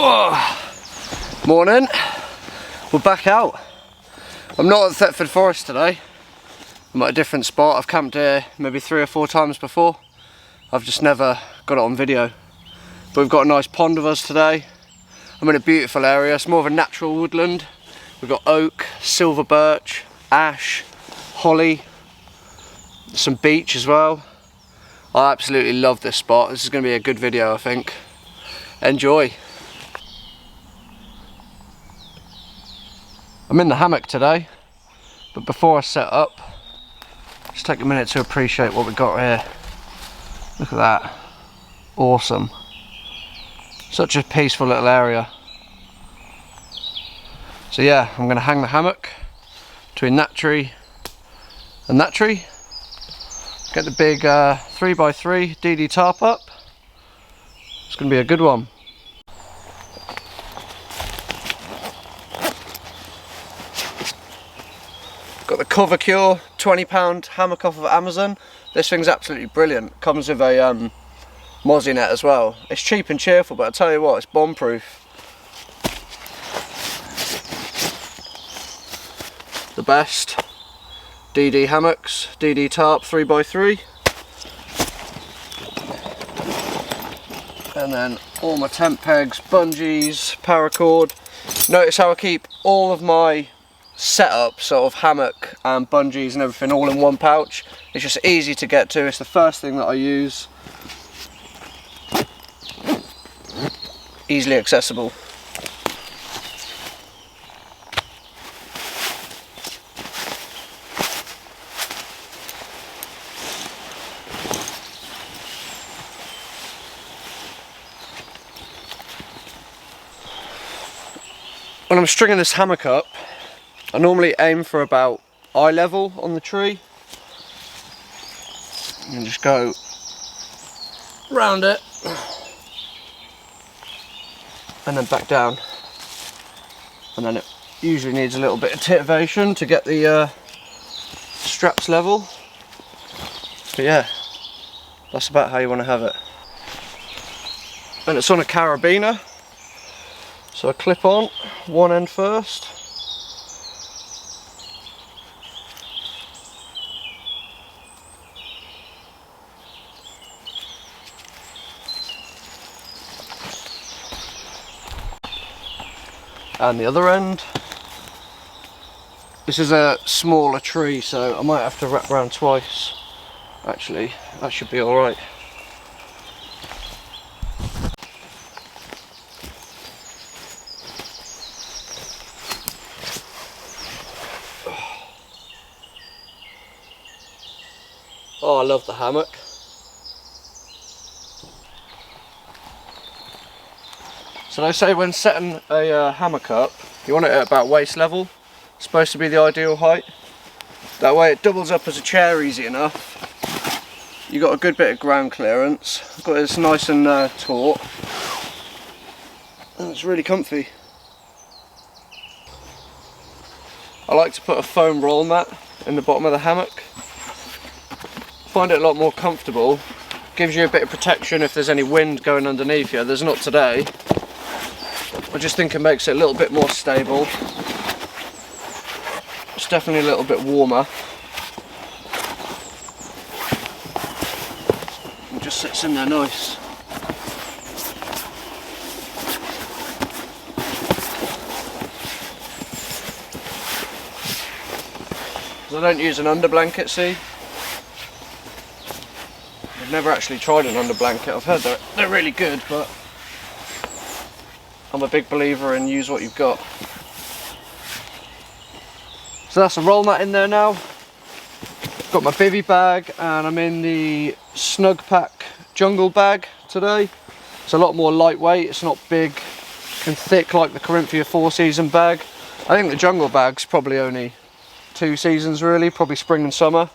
Oh, morning. We're back out. I'm not at Thetford Forest today. I'm at a different spot. I've camped here maybe 3 or 4 times before. I've just never got it on video. But we've got a nice pond with us today. I'm in a beautiful area. It's more of a natural woodland. We've got oak, silver birch, ash, holly, some beech as well. I absolutely love this spot. This is going to be a good video, I think. Enjoy. I'm in the hammock today, but before I set up, just take a minute to appreciate what we've got here. Look at that. Awesome. Such a peaceful little area. So yeah, I'm going to hang the hammock between that tree and that tree. Get the big 3x3 DD tarp up. It's going to be a good one. Got the Cover Cure £20 hammock off of Amazon. This thing's absolutely brilliant. Comes with a mozzie net as well. It's cheap and cheerful, but I tell you what, it's bomb proof. The best DD hammocks, DD tarp 3x3. And then all my tent pegs, bungees, paracord. Notice how I keep all of my setup, sort of hammock and bungees and everything all in one pouch. It's just easy to get to. It's the first thing that I use. Easily accessible. When I'm stringing this hammock up, I normally aim for about eye level on the tree and just go round it and then back down, and then it usually needs a little bit of titivation to get the straps level, but yeah, that's about how you want to have it. And it's on a carabiner, so I clip on one end first. And the other end. This is a smaller tree, so I might have to wrap around twice. Actually, that should be alright. Oh, I love the hammock. So they say when setting a hammock up, you want it at about waist level. It's supposed to be the ideal height. That way it doubles up as a chair easy enough. You got a good bit of ground clearance. Got this nice and taut. And it's really comfy. I like to put a foam roll mat in the bottom of the hammock. Find it a lot more comfortable. Gives you a bit of protection if there's any wind going underneath you. There's not today. I just think it makes it a little bit more stable. It's definitely a little bit warmer. It just sits in there nice. I don't use an under blanket, see? I've never actually tried an under blanket. I've heard they're really good, but I'm a big believer in use what you've got. So that's a roll mat in there now. Got my bivvy bag, and I'm in the Snug Pack jungle bag today. It's a lot more lightweight. It's not big and thick like the Corinthia 4-season bag. I think the jungle bag's probably only 2 seasons really, probably spring and summer.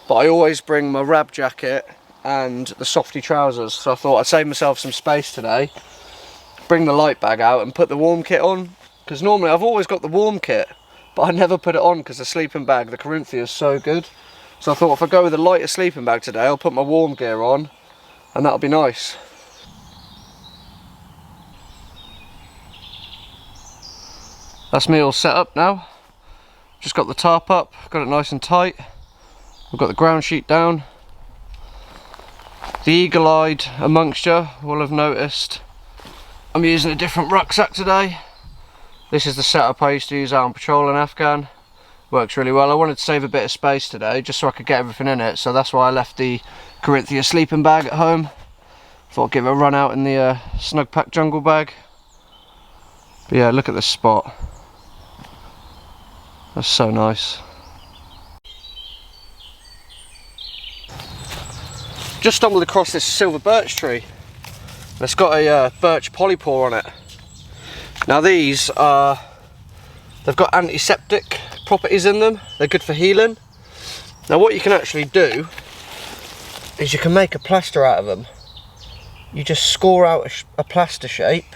But I always bring my rab jacket and the softy trousers, so I thought I'd save myself some space today. Bring the light bag out and put the warm kit on, because normally I've always got the warm kit, but I never put it on because the sleeping bag, the Corinthia, is so good. So I thought if I go with a lighter sleeping bag today, I'll put my warm gear on and that'll be nice. That's me all set up now. Just got the tarp up, got it nice and tight. We've got the ground sheet down. The eagle-eyed amongst you will have noticed I'm using a different rucksack today. This is the setup I used to use out on patrol in Afghan. Works really well. I wanted to save a bit of space today just so I could get everything in it, so that's why I left the Corinthia sleeping bag at home. Thought I'd give it a run out in the snug pack jungle bag. But yeah, look at this spot. That's so nice. Just stumbled across this silver birch tree. It's got a birch polypore on it. Now these are, they've got antiseptic properties in them. They're good for healing. Now what you can actually do is you can make a plaster out of them. You just score out a plaster shape.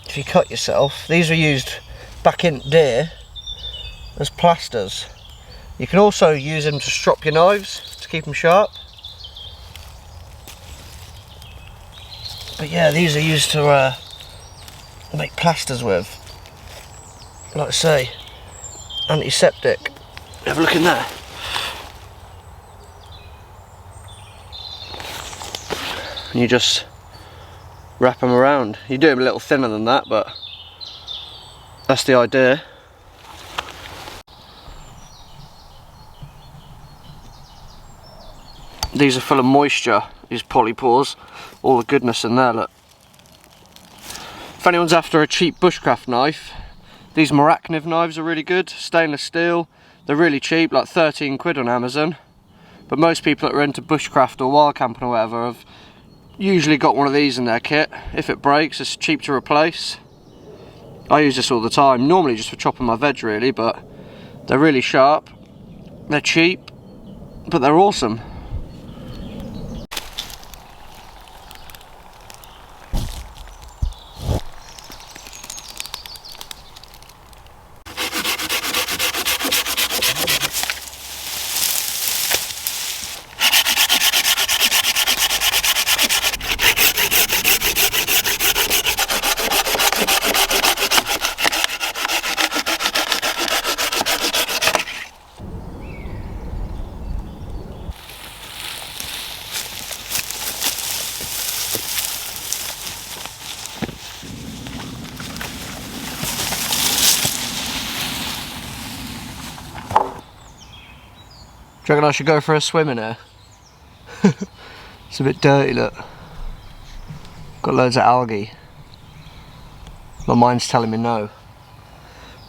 If you cut yourself, these are used back in deer as plasters. You can also use them to strop your knives to keep them sharp. But yeah, these are used to make plasters with. Like I say, antiseptic. Have a look in there. And you just wrap them around. You do them a little thinner than that, but that's the idea. These are full of moisture, these polypores. All the goodness in there, look. If anyone's after a cheap bushcraft knife, these Maracniv knives are really good. Stainless steel. They're really cheap, like 13 quid on Amazon. But most people that are into bushcraft or wild camping or whatever have usually got one of these in their kit. If it breaks, it's cheap to replace. I use this all the time, normally just for chopping my veg really, but they're really sharp. They're cheap, but they're awesome. Do you reckon I should go for a swim in here? It's a bit dirty, look. Got loads of algae. My mind's telling me no.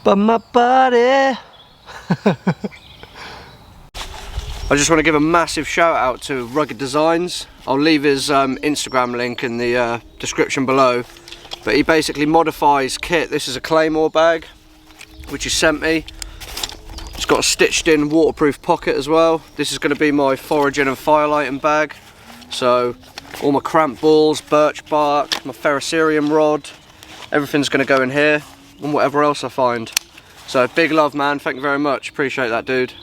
But my body... I just want to give a massive shout out to Rugged Designs. I'll leave his Instagram link in the description below. But he basically modifies kit. This is a Claymore bag, which he sent me. It's got a stitched in waterproof pocket as well. This is going to be my foraging and firelighting bag. So all my cramp balls, birch bark, my ferrocerium rod, everything's going to go in here and whatever else I find. So big love, man, thank you very much, appreciate that, dude.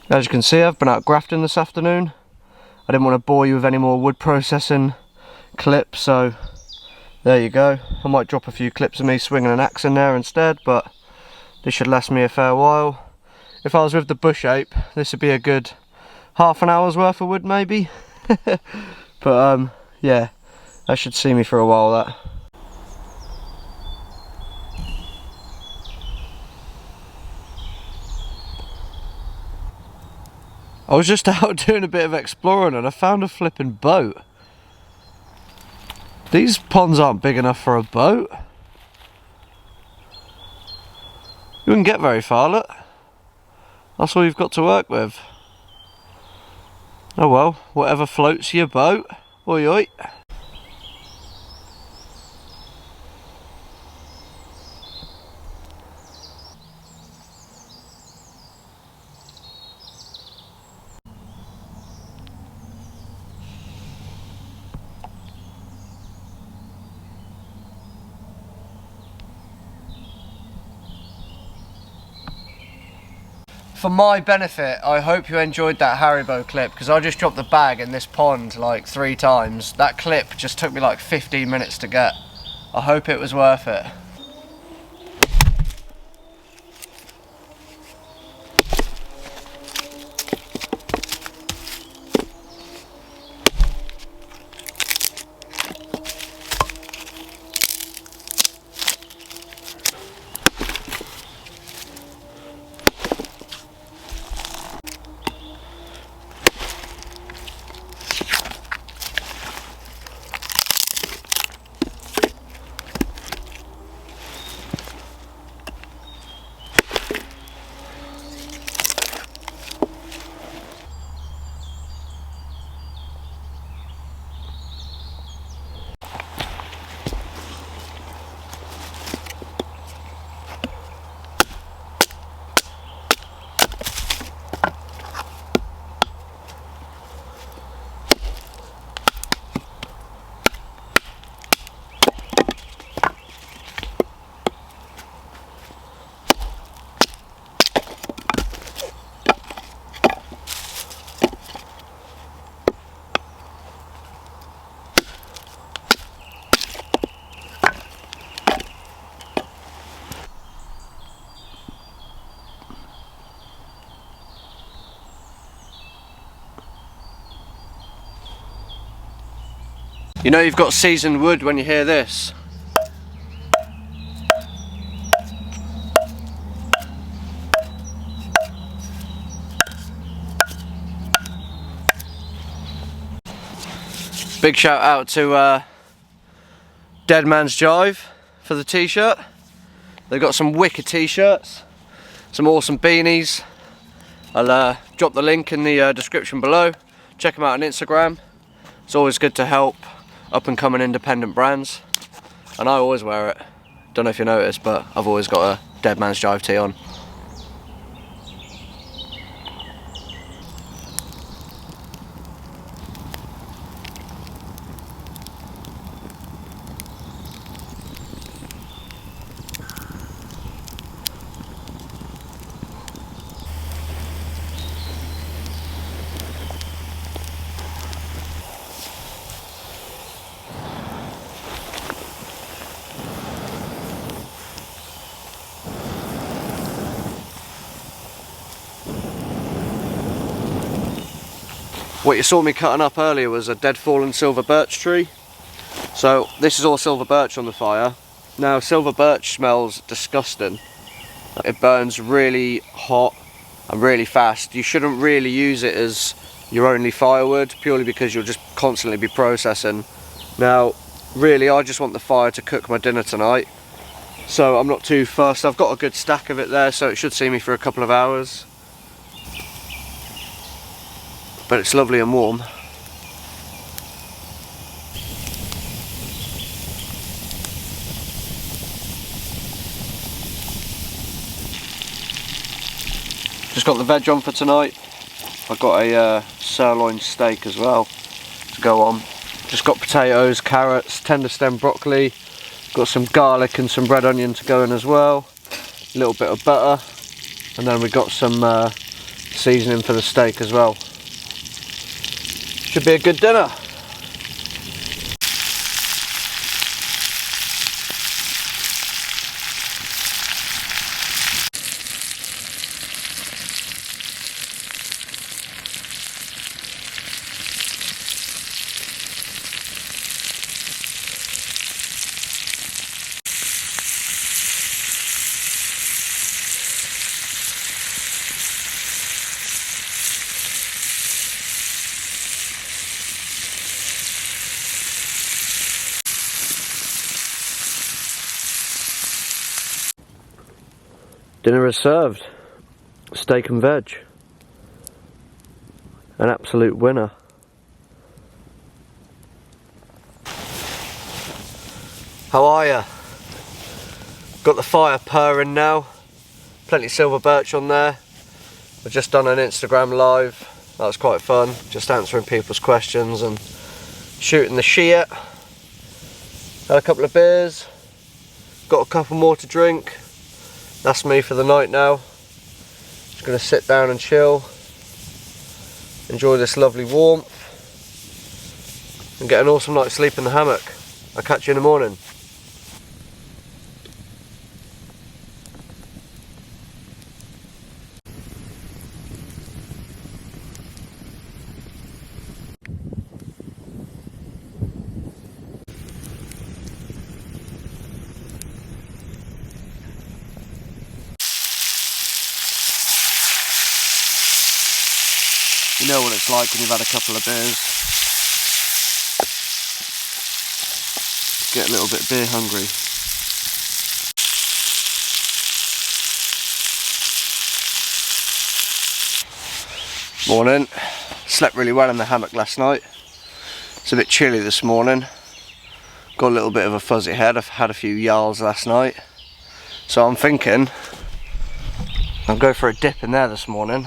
As you can see, I've been out grafting this afternoon. I didn't want to bore you with any more wood processing clips, so there you go. I might drop a few clips of me swinging an axe in there instead, but this should last me a fair while. If I was with the bush ape, this would be a good half an hour's worth of wood maybe. But yeah, that should see me for a while, that. I was just out doing a bit of exploring and I found a flipping boat. These ponds aren't big enough for a boat. You wouldn't get very far, look. That's all you've got to work with. Oh well, whatever floats your boat. Oi oi. For my benefit, I hope you enjoyed that Haribo clip, because I just dropped the bag in this pond like 3 times. That clip just took me like 15 minutes to get. I hope it was worth it. You know you've got seasoned wood when you hear this. Big shout out to Dead Man's Jive for the t-shirt. They've got some wicked t-shirts, some awesome beanies. I'll drop the link in the description below. Check them out on Instagram. It's always good to help up and coming independent brands, and I always wear it. Don't know if you noticed, but I've always got a Dead Man's Jive tee on. What you saw me cutting up earlier was a dead fallen silver birch tree. So this is all silver birch on the fire. Now silver birch smells disgusting. It burns really hot and really fast. You shouldn't really use it as your only firewood, purely because you'll just constantly be processing. Now really I just want the fire to cook my dinner tonight, so I'm not too fussed. I've got a good stack of it there, so it should see me for a couple of hours. But it's lovely and warm. Just got the veg on for tonight. I've got a sirloin steak as well to go on. Just got potatoes, carrots, tender stem broccoli. Got some garlic and some red onion to go in as well. A little bit of butter. And then we got some seasoning for the steak as well. Should be a good dinner. Dinner is served. Steak and veg. An absolute winner. How are ya? Got the fire purring now. Plenty of silver birch on there. I've just done an Instagram live. That was quite fun. Just answering people's questions and shooting the shit. Had a couple of beers. Got a couple more to drink. That's me for the night now. Just going to sit down and chill, enjoy this lovely warmth, and get an awesome night's sleep in the hammock. I'll catch you in the morning. You know what it's like when you've had a couple of beers. Get a little bit beer hungry. Morning. Slept really well in the hammock last night. It's a bit chilly this morning. Got a little bit of a fuzzy head. I've had a few yarls last night. So I'm thinking I'll go for a dip in there this morning.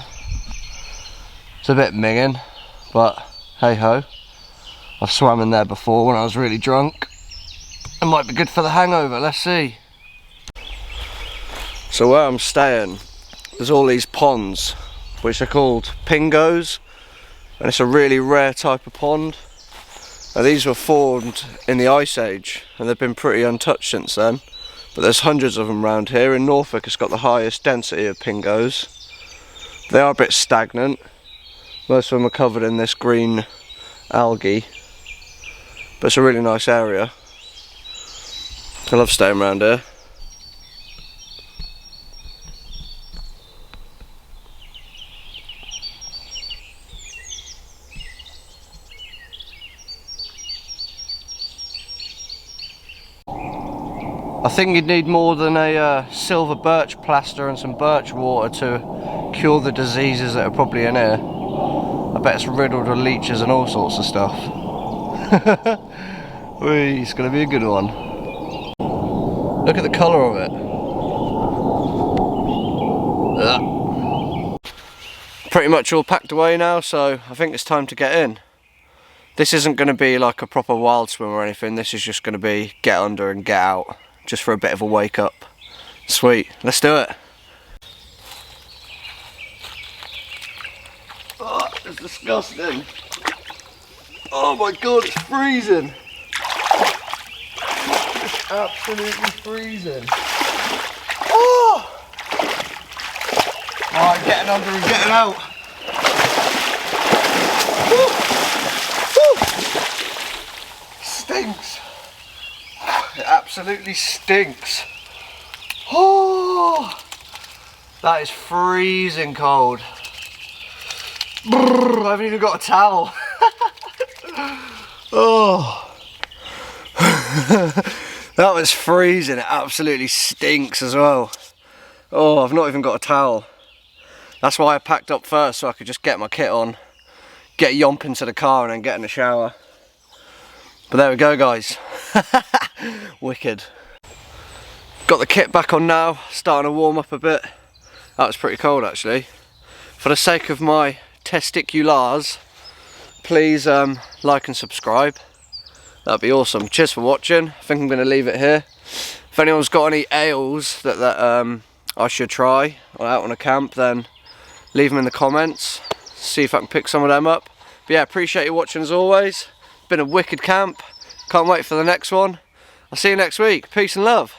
It's a bit minging, but hey ho. I've swam in there before when I was really drunk. It might be good for the hangover, let's see. So where I'm staying, there's all these ponds, which are called Pingos, and it's a really rare type of pond. Now these were formed in the Ice Age, and they've been pretty untouched since then. But there's hundreds of them around here. In Norfolk it's got the highest density of Pingos. They are a bit stagnant. Most of them are covered in this green algae, but it's a really nice area. I love staying around here. I think you'd need more than a silver birch plaster and some birch water to cure the diseases that are probably in here. I bet it's riddled with leeches and all sorts of stuff. It's going to be a good one. Look at the colour of it. Pretty much all packed away now, so I think it's time to get in. This isn't going to be like a proper wild swim or anything. This is just going to be get under and get out, just for a bit of a wake up. Sweet, let's do it. Oh, it's disgusting. Oh my god, it's freezing. It's absolutely freezing. Oh! Alright, getting under and getting out. Woo! Woo! Stinks. It absolutely stinks. Oh! That is freezing cold. Brrr, I haven't even got a towel. Oh. That was freezing. It absolutely stinks as well. Oh, I've not even got a towel. That's why I packed up first, so I could just get my kit on, get a yomp into the car and then get in the shower. But there we go, guys. Wicked. Got the kit back on now, starting to warm up a bit. That was pretty cold actually. For the sake of my testiculars, please like and subscribe. That'd be awesome. Cheers for watching. I think I'm going to leave it here. If anyone's got any ales that I should try out on a camp, then leave them in the comments. See if I can pick some of them up. But yeah, appreciate you watching as always. Been a wicked camp. Can't wait for the next one. I'll see you next week. Peace and love.